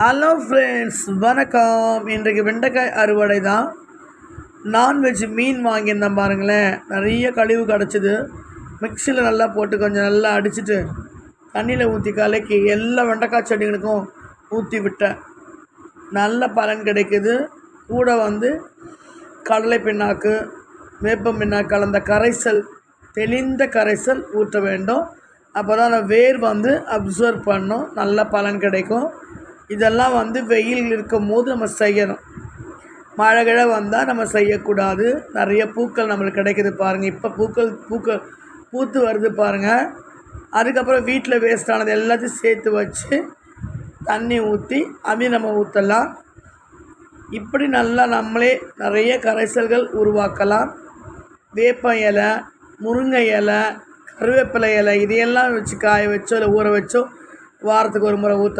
Hello friends, வணக்கம். இன்றைக்கு வெண்டைக்காய் அறுவடை தான். நான்வெஜ் மீன் வாங்கியிருந்தேன் பாருங்களேன். நிறைய கழிவு கிடச்சிது. மிக்சியில் நல்லா போட்டு கொஞ்சம் நல்லா அடிச்சுட்டு தண்ணியில் ஊற்றி கலக்கி எல்லா வெண்டைக்காய் செடிகளுக்கும் ஊற்றி விட்டேன். நல்ல பலன் கிடைக்குது. கூட கடலை பிண்ணாக்கு, வேப்ப பிண்ணாக்கு கலந்த கரைசல், தெளிந்த கரைசல் ஊற்ற வேண்டும். அப்போ தான் அந்த வேர் அப்சர்வ் பண்ணும், நல்ல பலன் கிடைக்கும். இதெல்லாம் வெயில் இருக்கும் போது நம்ம செய்யணும். மழை கிழ வந்தால் நம்ம செய்யக்கூடாது. நிறைய பூக்கள் நம்மளுக்கு கிடைக்குது பாருங்கள். இப்போ பூத்து வருது பாருங்கள். அதுக்கப்புறம் வீட்டில் வேஸ்டானது எல்லாத்தையும் சேர்த்து வச்சு தண்ணி ஊற்றி நம்ம ஊற்றலாம். இப்படி நல்லா நம்மளே நிறைய கரைசல்கள் உருவாக்கலாம். வேப்ப இலை, முருங்கை இலை, கருவேப்பிலை இலை, இதையெல்லாம் வச்சு காய வச்சோ இல்லை ஊற வச்சோ வாரத்துக்கு ஒரு முறை ஊற்றலாம்.